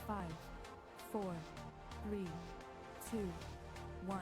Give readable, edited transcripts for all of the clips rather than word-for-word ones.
5, 4, 3, 2, 1.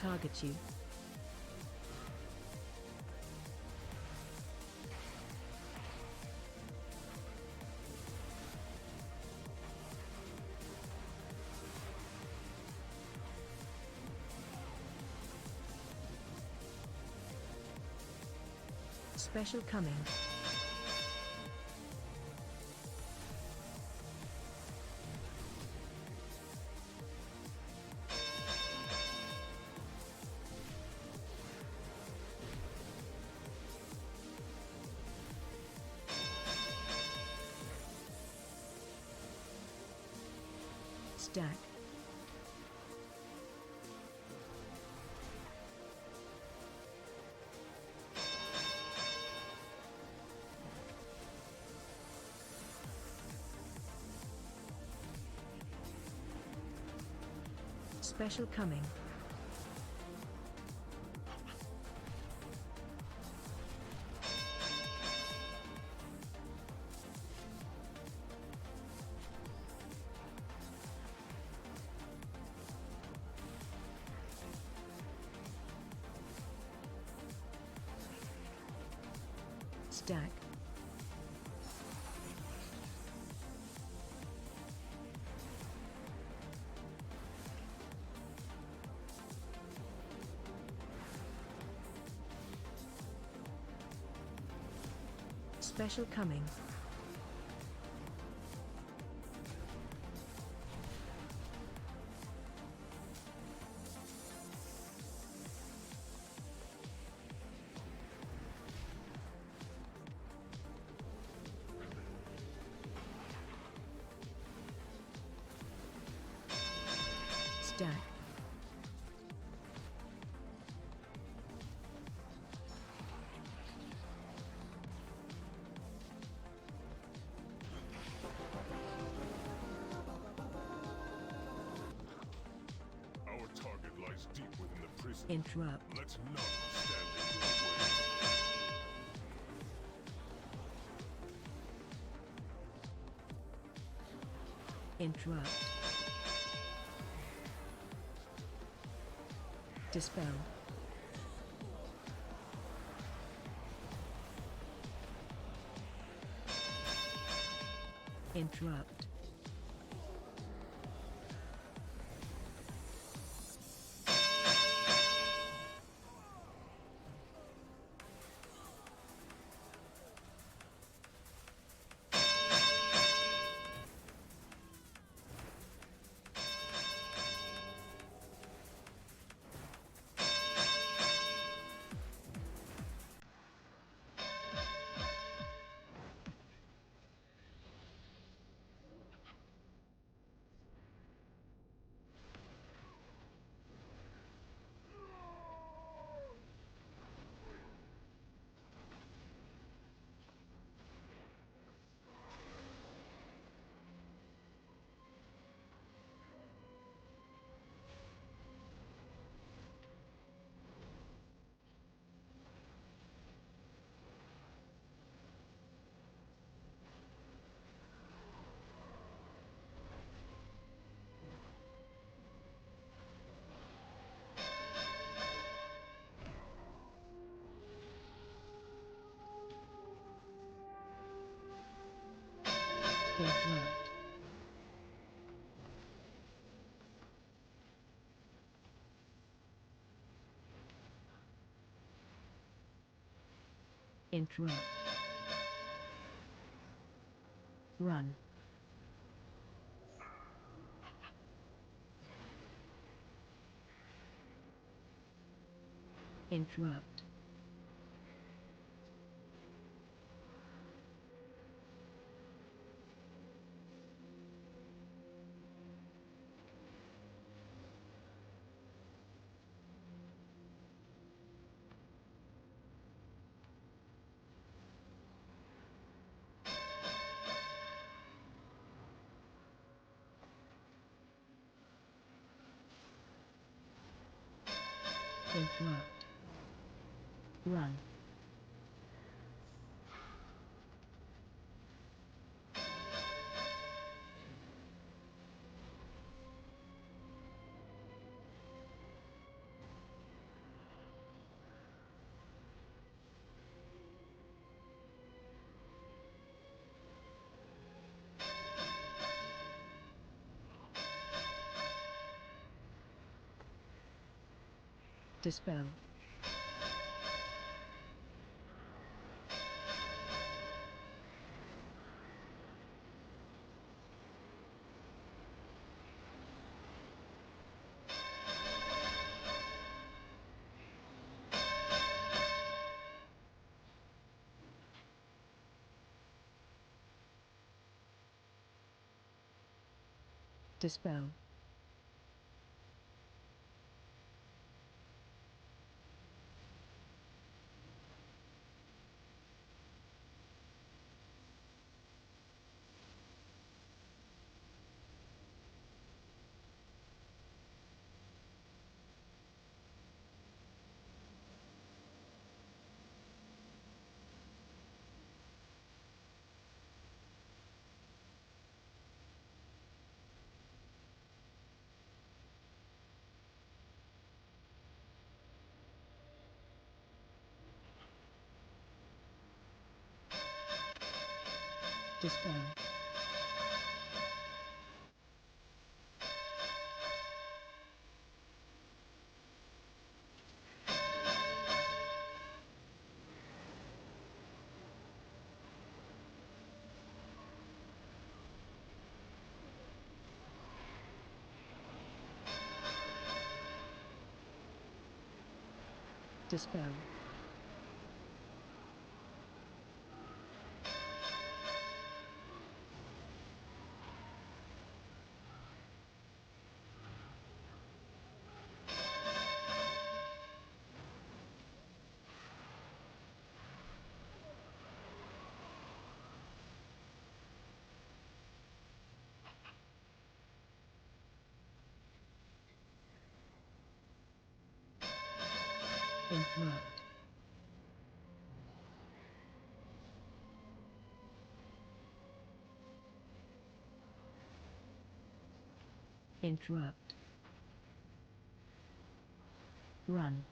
Target you. Special coming. Stack. Special coming. Stack. Special coming. Stack. Our target lies deep within the prison. Interrupt. Let none stand in your way. Interrupt. Dispel. Interrupt. Interrupt. Interrupt. Run. Interrupt. Interrupt. Run. Dispel. Dispel. Dispel. Dispel. Interrupt. Interrupt. Run.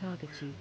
Target you.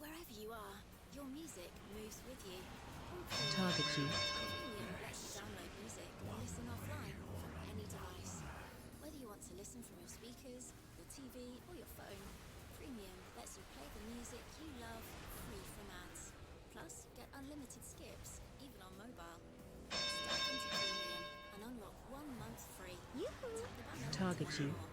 Wherever you are, your music moves with you. Target you. Premium lets you download music or listen offline from any device. Whether you want to listen from your speakers, your TV, or your phone, Premium lets you play the music you love free from ads. Plus, get unlimited skips, even on mobile. Step into Premium and unlock 1 month free. Tap the banner to Target learn you. more.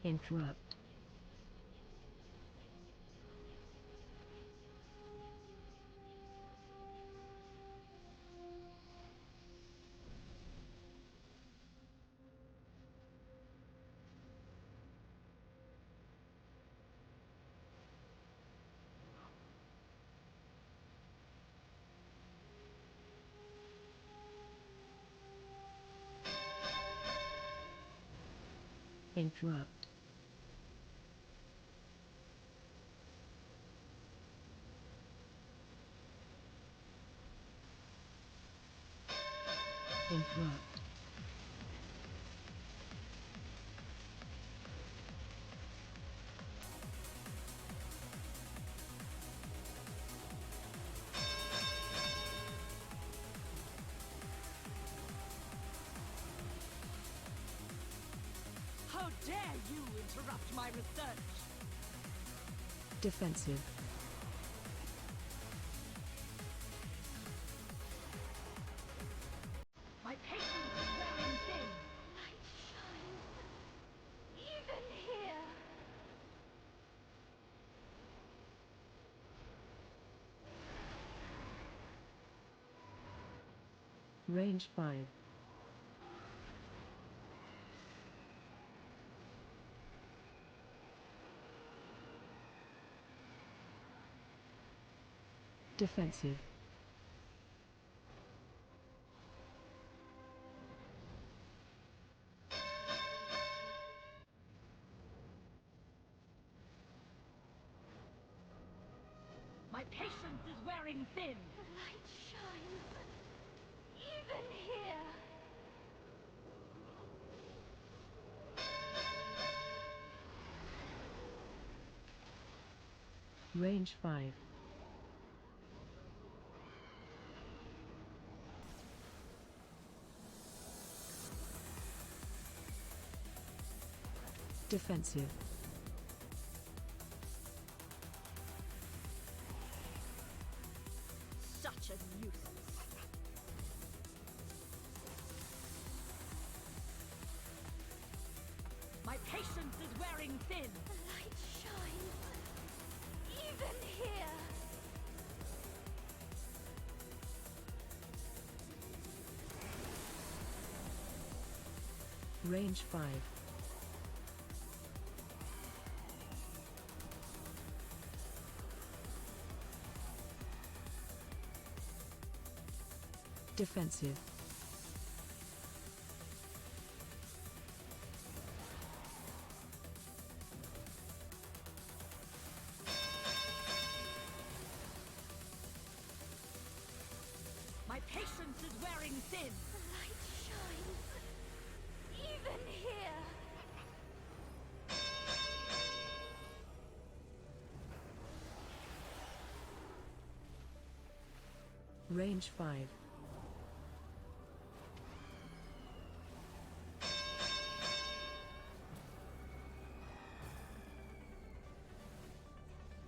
Interrupt. Interrupt. Interrupt. How dare you interrupt my research? Defensive. My patience is wearing thin. Light shines even here. Range 5. Defensive. My patience is wearing thin. The light shines even here. Range 5. Defensive. Such a nuisance. My patience is wearing thin. The light shines even here. Range 5. Defensive. My patience is wearing thin. The light shines. Even here. Range 5.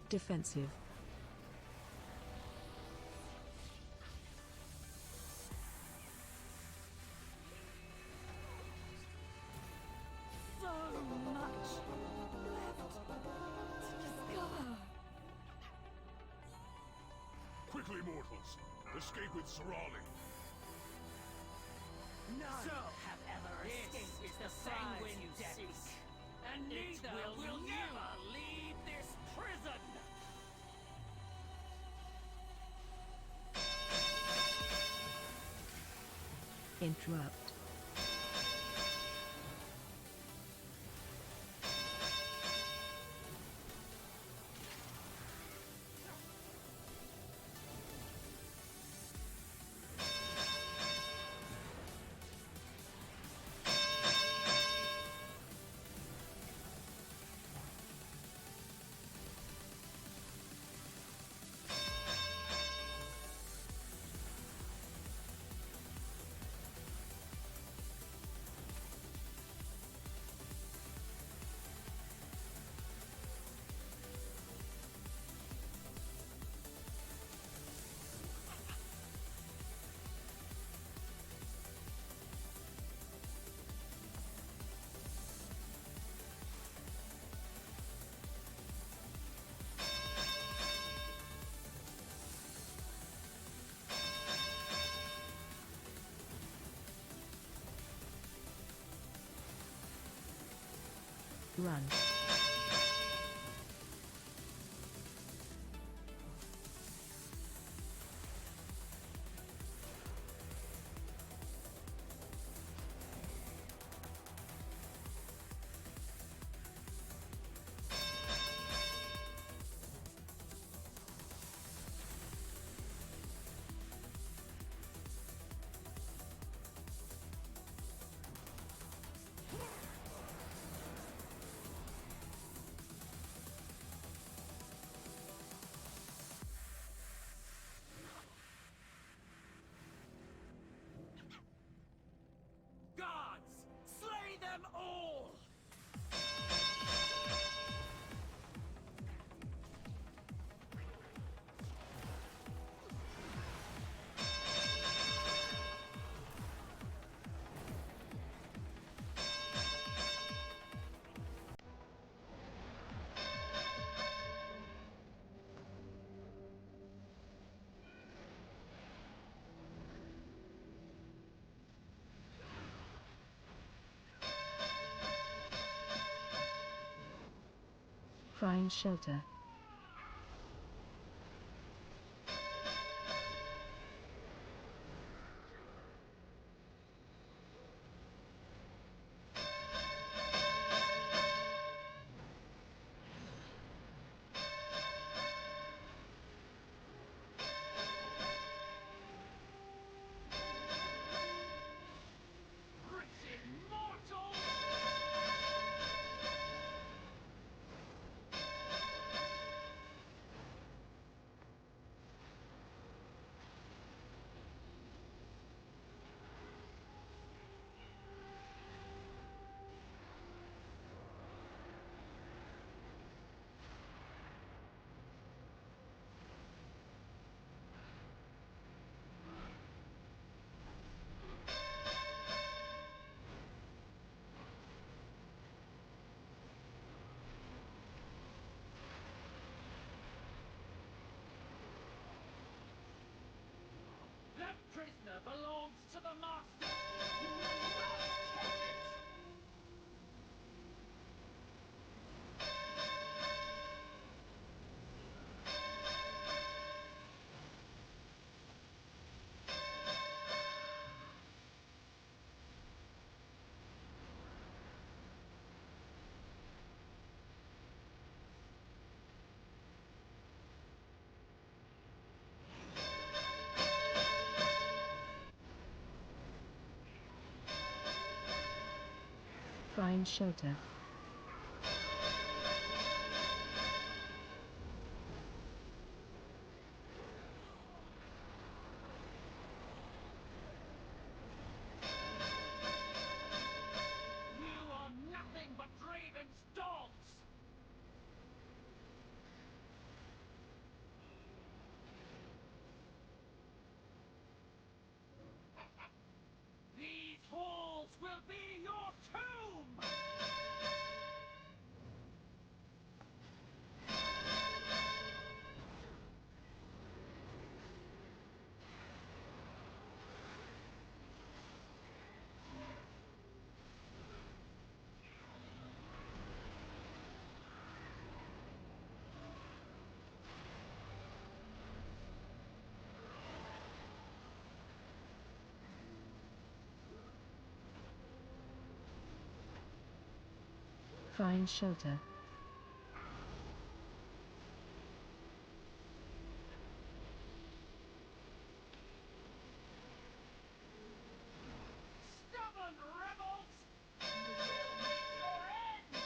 Defensive. So much Left to discover. Quickly, mortals! Escape with Sorali! None have ever escaped This is the sanguine prize you depths. seek. And It neither will you. never leave this prison! Interrupt. Run. Gods! Slay them all! Find shelter. Wretched mortals! Find shelter. You are nothing but Draven's dogs! These halls will be your tomb! Find shelter. Stubborn rebels! You will meet your end!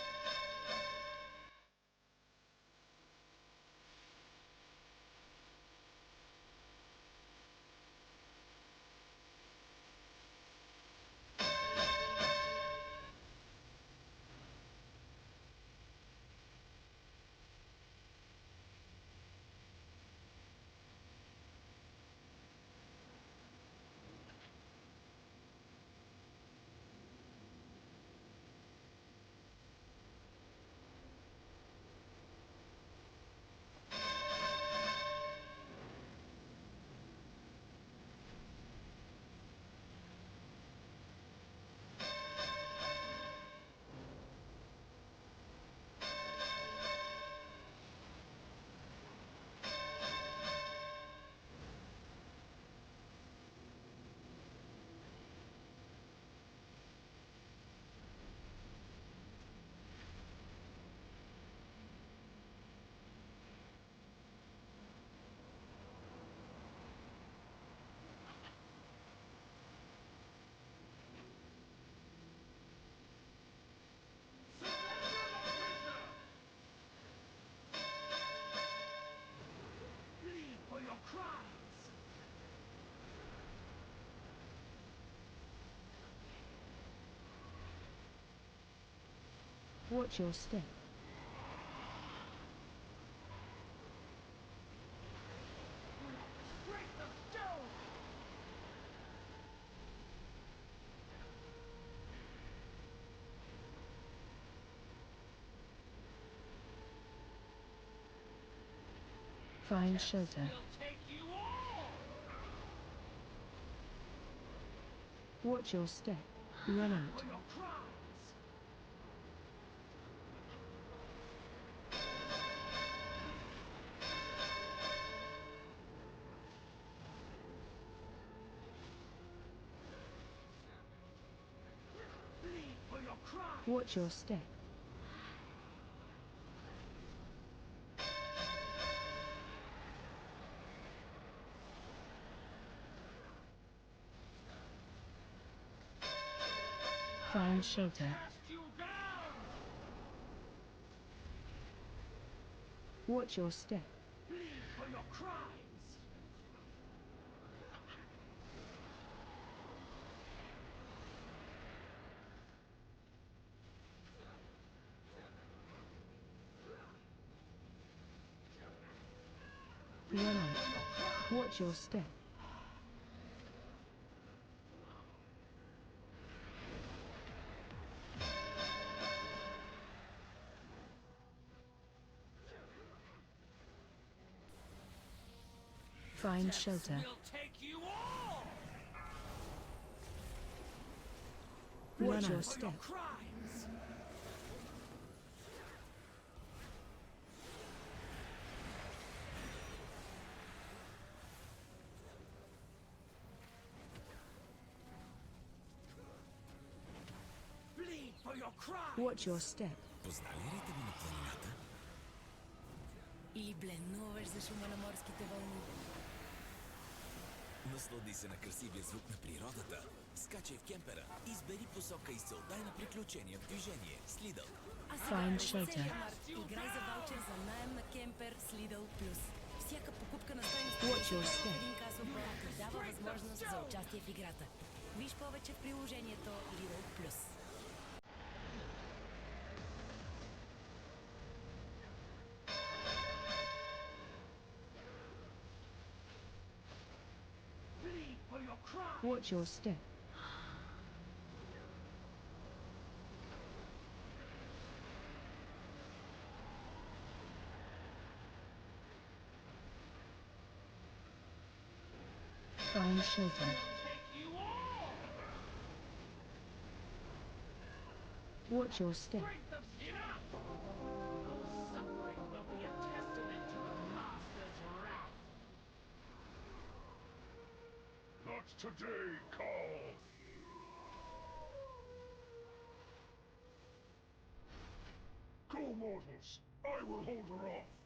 Bleed for your crimes! Watch your step. Break the stone! Find shelter. We'll take you all! Watch your step. Run out. For your crimes! Bleed for your crimes! Watch your step. Find shelter. Cast you down! Watch your step. Bleed for your crimes! Run For out. your crimes! Watch your step. Find shelter. We'll take you all! Watch your For your step. crimes! Bleed for your crimes! Watch your step. Познали ли ты инопланетяната? Или бленуваш за шума на морските вълни? Наслади се на красивия звук на природата. Скачай в кемпера. Избери посока и се отдай на приключения в движение с Lidl. Find shelter. Играй за ваучер за наем на кемпер с Lidl Plus. Всяка покупка на стойност Watch your step. един касов апарат ти дава възможност за участие в играта. Виж повече в приложението Lidl Plus. Bleed for your crime. Watch your step. Find shelter. Take you all. Watch your step. Strength of enough. Your suffering will be a testament to the Master's wrath. Not today, Carl! Go, mortals! I will hold her off!